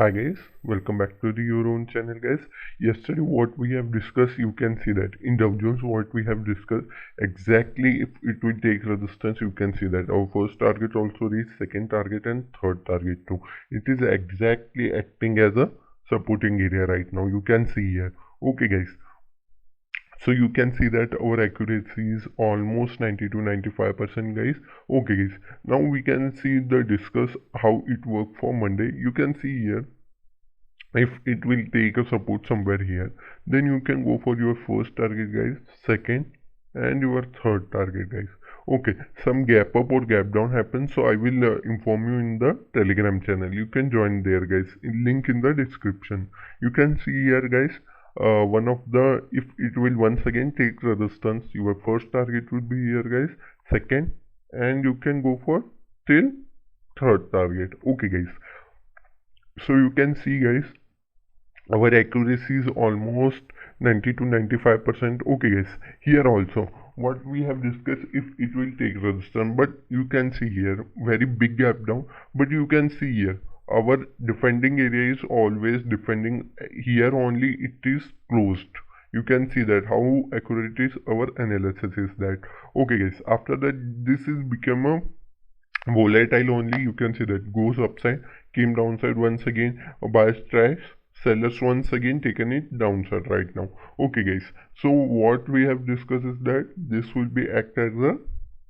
Hi guys, welcome back to the your own channel guys. Yesterday what we have discussed, you can see that in Dow Jones what we have discussed exactly. If it will take resistance, you can see that our first target also reached, second target and third target too. It is exactly acting as a supporting area right now, you can see here. Okay guys, so you can see that our accuracy is almost 90 to 95% guys. Okay guys, now we can see the discuss how it worked for Monday. You can see here, if it will take a support somewhere here, then you can go for your first target guys, second and your third target guys. Okay, some gap up or gap down happens, so I will inform you in the Telegram channel. You can join there guys, link in the description. You can see here guys, one of the, if it will once again take resistance, your first target would be here guys, second, and you can go for till third target. Okay guys, so you can see guys, our accuracy is almost 90 to 95%. Okay guys, here also what we have discussed, if it will take resistance, but you can see here very big gap down, but you can see here our defending area is always defending. Here only it is closed. You can see that how accurate is our analysis is that. Okay guys, after that this is become a volatile only. You can see that goes upside, came downside once again, a buyer strikes, sellers once again taken it downside right now. Okay guys, so what we have discussed is that this will be act as a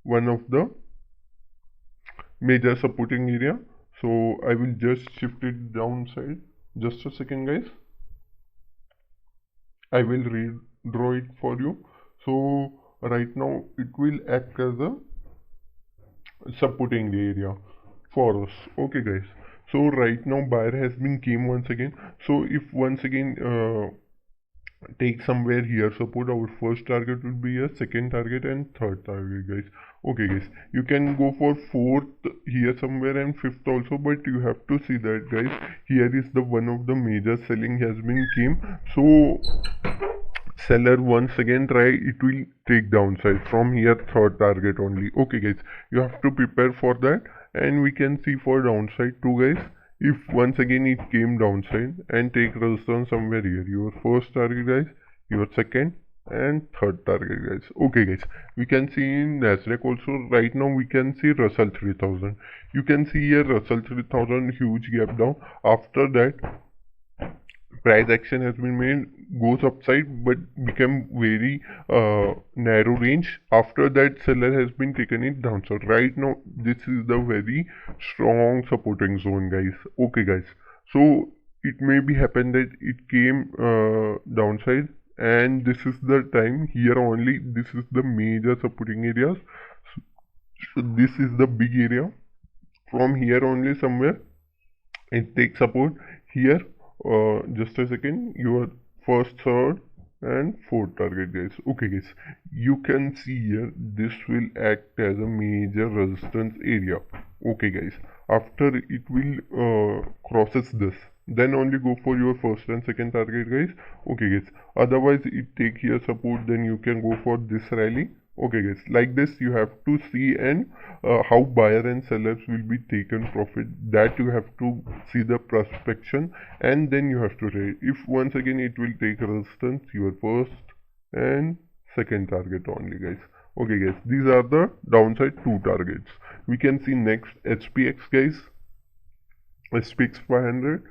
one of the major supporting area. So I will just shift it downside, just a second guys, I will redraw it for you. So right now it will act as a supporting the area for us. Okay guys, so right now buyer has been came once again. So if once again take somewhere here support, our first target would be a second target and third target guys. Okay guys, you can go for fourth here somewhere and fifth also, but you have to see that guys, here is the one of the major selling has been came. So seller once again try, it will take downside from here, third target only. Okay guys, you have to prepare for that. And we can see for downside too guys, if once again it came downside and take resistance somewhere here, your first target guys, your second and third target guys. Okay guys, we can see in NASDAQ also right now, we can see Russell 3000. You can see here Russell 3000 huge gap down. After that price action has been made, goes upside but become very narrow range. After that seller has been taken it downside. Right now this is the very strong supporting zone guys. Okay guys, so it may be happen that it came downside, and this is the time here only, this is the major supporting areas. So this is the big area. From here only somewhere it takes support here. Just a second, your first, third and fourth target guys. Okay guys, you can see here this will act as a major resistance area. Okay guys, after it will crosses this, then only go for your first and second target guys. Okay guys, otherwise it take here support, then you can go for this rally. Okay guys, like this you have to see, and how buyer and sellers will be taken profit, that you have to see the prospection, and then you have to trade. If once again it will take resistance, your first and second target only guys. Okay guys, these are the downside two targets. We can see next SPX guys, SPX 500.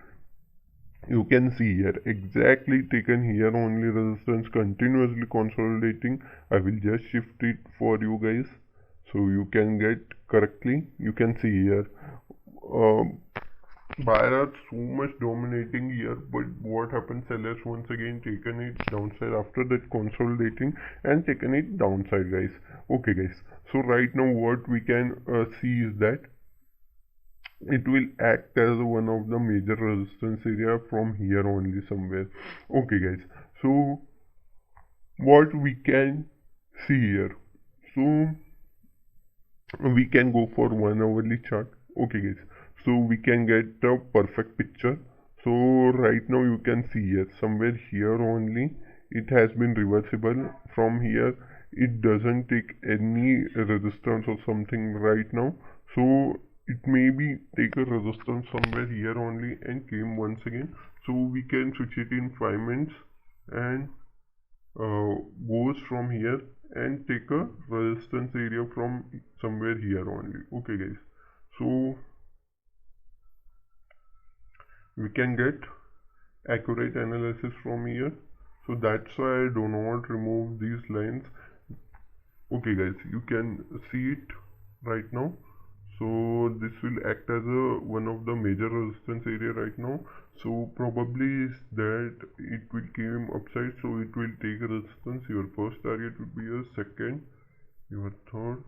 You can see here exactly taken here only resistance, continuously consolidating. I will just shift it for you guys so you can get correctly. You can see here buyer are so much dominating here, but what happens, sellers once again taken it downside after that consolidating and taken it downside guys. Okay guys, so right now what we can see is that it will act as one of the major resistance area from here only somewhere. Okay guys, so what we can see here, so we can go for 1 hourly chart. Okay guys, so we can get a perfect picture. So right now you can see here somewhere here only it has been reversible. From here it doesn't take any resistance or something right now. So it may be take a resistance somewhere here only and came once again. So we can switch it in 5 minutes and goes from here and take a resistance area from somewhere here only. Okay guys, so we can get accurate analysis from here. So that's why I do not remove these lines. Okay guys, you can see it right now. So this will act as a one of the major resistance area right now. So probably is that it will came upside, so it will take a resistance. Your first target would be your second, your third,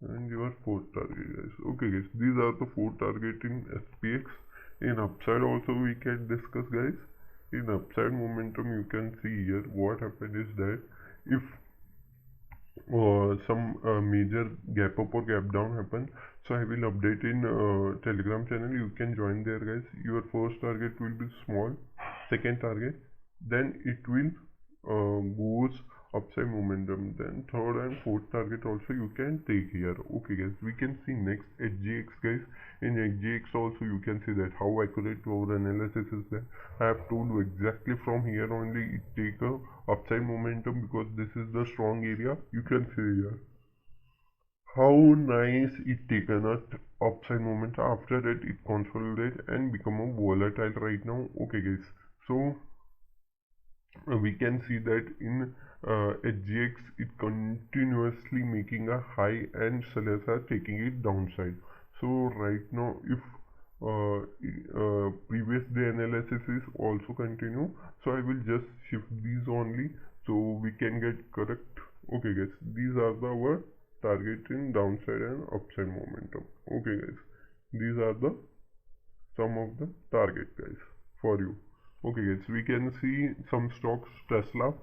and your fourth target guys. Okay guys, these are the 4 target in SPX. In upside also we can discuss guys. In upside momentum you can see here what happened is that if some major gap up or gap down happen, so I will update in telegram channel. You can join there guys. Your first target will be small, second target, then it will goes upside momentum, then third and fourth target also you can take here. Okay guys, we can see next HGX guys. In HGX also you can see that how accurate our analysis is there. I have told you exactly from here only it take a upside momentum because this is the strong area. You can see here how nice it taken a upside moment. After that it consolidate and become a volatile right now. Okay guys, so we can see that in HGX it continuously making a high and sellers are taking it downside. So right now if previous day analysis is also continue, so I will just shift these only so we can get correct. Okay guys, these are our target in downside and upside momentum. Okay guys, these are the some of the target guys for you. Okay guys, we can see some stocks. Tesla,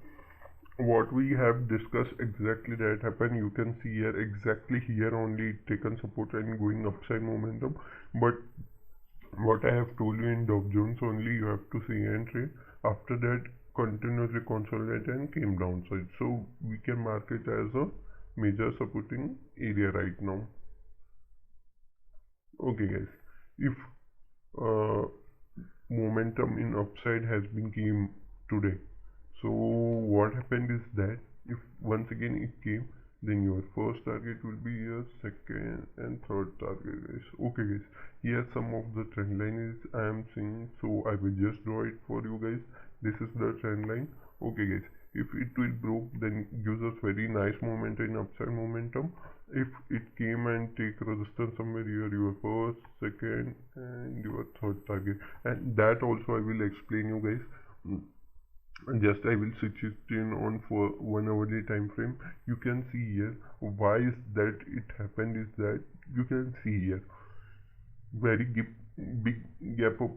what we have discussed exactly that happened. You can see here exactly here only taken support and going upside momentum. But what I have told you in Dow Jones only, you have to see entry. After that continuously consolidate and came downside, so we can mark it as a major supporting area right now. Okay guys, if momentum in upside has been came today, so what happened is that if once again it came, then your first target will be your second and third target guys. Okay guys, here some of the trend line is I am seeing, so I will just draw it for you guys. This is the trend line. Okay guys, if it will broke, then it gives us very nice momentum in upside momentum. If it came and take resistance somewhere here, your first, second and your third target, and that also I will explain you guys. Just I will switch it in on for 1 hourly time frame. You can see here why is that it happened is that you can see here very big gap up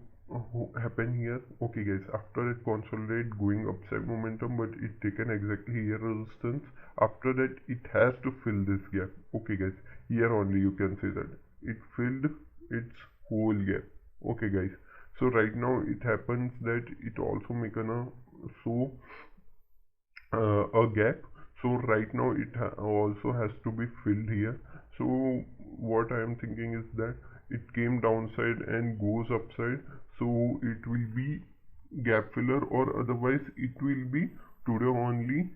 happen here. Okay guys, after it consolidate going upside momentum, but it taken exactly here resistance. After that it has to fill this gap. Okay guys, here only you can see that it filled its whole gap. Okay guys, so right now it happens that it also make a so a gap. So right now it also has to be filled here. So what I am thinking is that it came downside and goes upside, so it will be gap filler, or otherwise it will be today only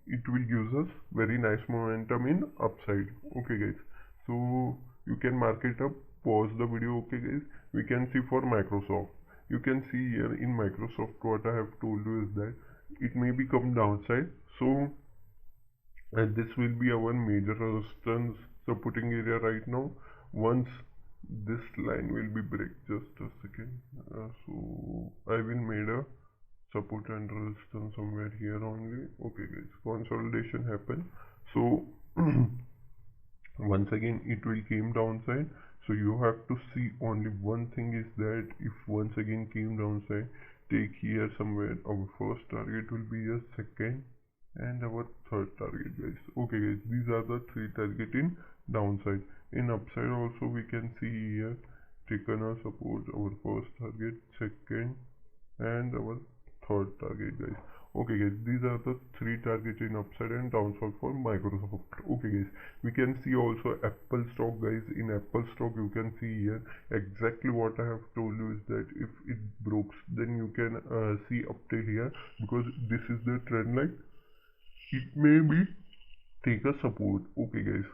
it will give us very nice momentum in upside. Okay guys, so you can mark it up, pause the video. Okay guys, we can see for Microsoft. You can see here in Microsoft what I have told you is that it may become downside, so this will be our major resistance supporting area right now. Once this line will be break, just a second, so I will made a support and resistance somewhere here only. Okay guys, consolidation happen, so once again it will came downside. So you have to see only one thing is that if once again came downside, take here somewhere our first target will be a second and our third target guys. Okay guys, these are the 3 target in downside. In upside also we can see here taken a support our first target, second and our third target guys. Okay guys, these are the three targets in upside and downside for Microsoft. Okay guys, we can see also Apple stock guys. In Apple stock you can see here exactly what I have told you is that if it breaks then you can see up till here, because this is the trend line. It may be take a support. Okay guys,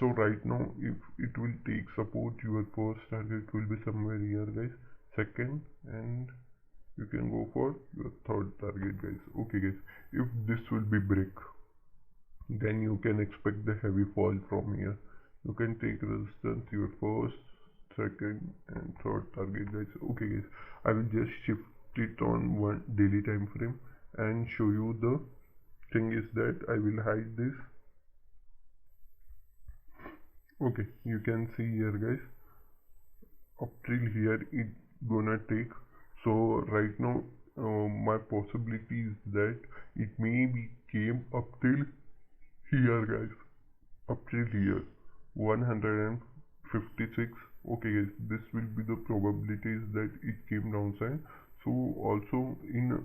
so right now if it will take support, your first target will be somewhere here guys, second, and you can go for your third target guys. Okay guys, if this will be break, then you can expect the heavy fall from here. You can take resistance your first, second and third target guys. Okay guys, I will just shift it on one daily time frame and show you. The thing is that I will hide this. Okay, you can see here guys, up till here it gonna take. So right now my possibility is that it may be came up till here guys, up till here 156. Okay guys, this will be the probabilities that it came downside. So also in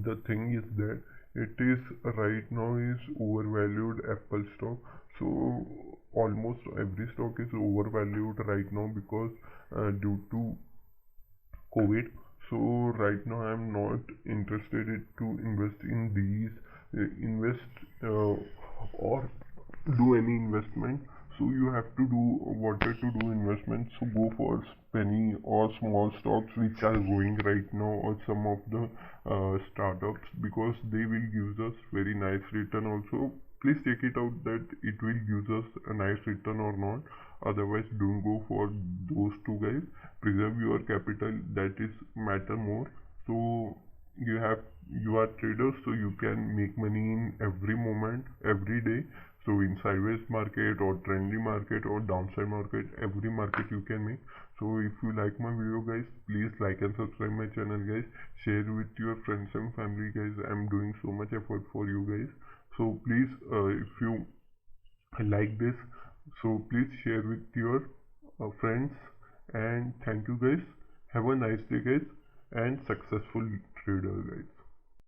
the thing is that it is right now is overvalued Apple stock. So almost every stock is overvalued right now because due to COVID. So right now I'm not interested to invest in these, or do any investment. So you have to do wanted to do investment. So go for penny or small stocks which are going right now, or some of the startups, because they will give us very nice return also. Please check it out that it will give us a nice return or not. Otherwise don't go for those two guys. Preserve your capital, that is matter more. So you are traders, so you can make money in every moment, every day. So in sideways market or trendy market or downside market, every market you can make. So if you like my video guys, please like and subscribe my channel guys. Share with your friends and family guys. I'm doing so much effort for you guys. So please if you like this, so please share with your friends. And thank you guys. Have a nice day guys, and successful trader guys.